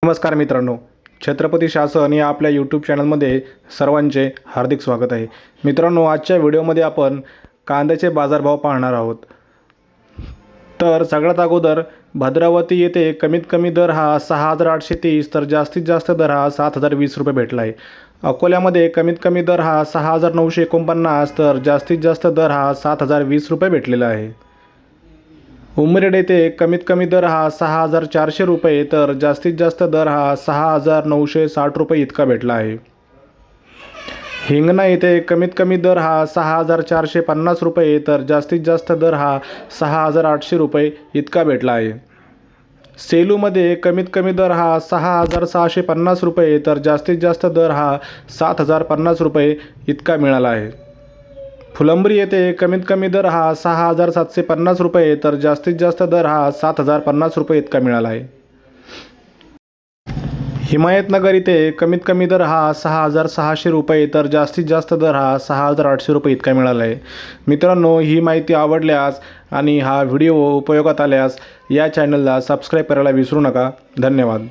नमस्कार मित्रांनो, छत्रपती शासन या आपल्या यूट्यूब चॅनलमध्ये सर्वांचे हार्दिक स्वागत आहे। मित्रांनो, आजच्या व्हिडिओमध्ये आपण कांद्याचे बाजारभाव पाहणार आहोत। तर सगळ्यात अगोदर भद्रावती येथे कमीत कमी दर हा 6830 तर जास्तीत जास्त दर हा 7020 रुपये भेटला आहे। अकोल्यामध्ये कमीत कमी दर हा 6949 तर जास्तीत जास्त दर हा 7020 रुपये भेटलेला आहे। उमरेड येथे कमीत कमी दर हा 6400 रुपये तर जास्तीत जास्त दर हा 6960 रुपये इतका भेटला आहे। हिंगणा येथे कमीत कमी दर हा 6450 रुपये तर जास्तीत जास्त दर हा 6800 रुपये इतका भेटला आहे। सेलूमध्ये कमीत कमी दर हा 6650 रुपये तर जास्तीत जास्त दर हा 7050 रुपये इतका मिळाला आहे। फुलंब्री येथे कमीत कमी दर हा 6750 रुपये तर जास्तीत जास्त दर हा 7050 रुपये इतका मिळाला आहे। हिमायतनगर येथे कमीत कमी दर हा 6600 रुपये तर जास्तीत जास्त दर हा 6800 रुपये इतका मिळाला आहे। मित्रांनो, ही माहिती आवडल्यास आणि हा व्हिडिओ उपयोगात आल्यास या चॅनलला सबस्क्राईब करायला विसरू नका। धन्यवाद।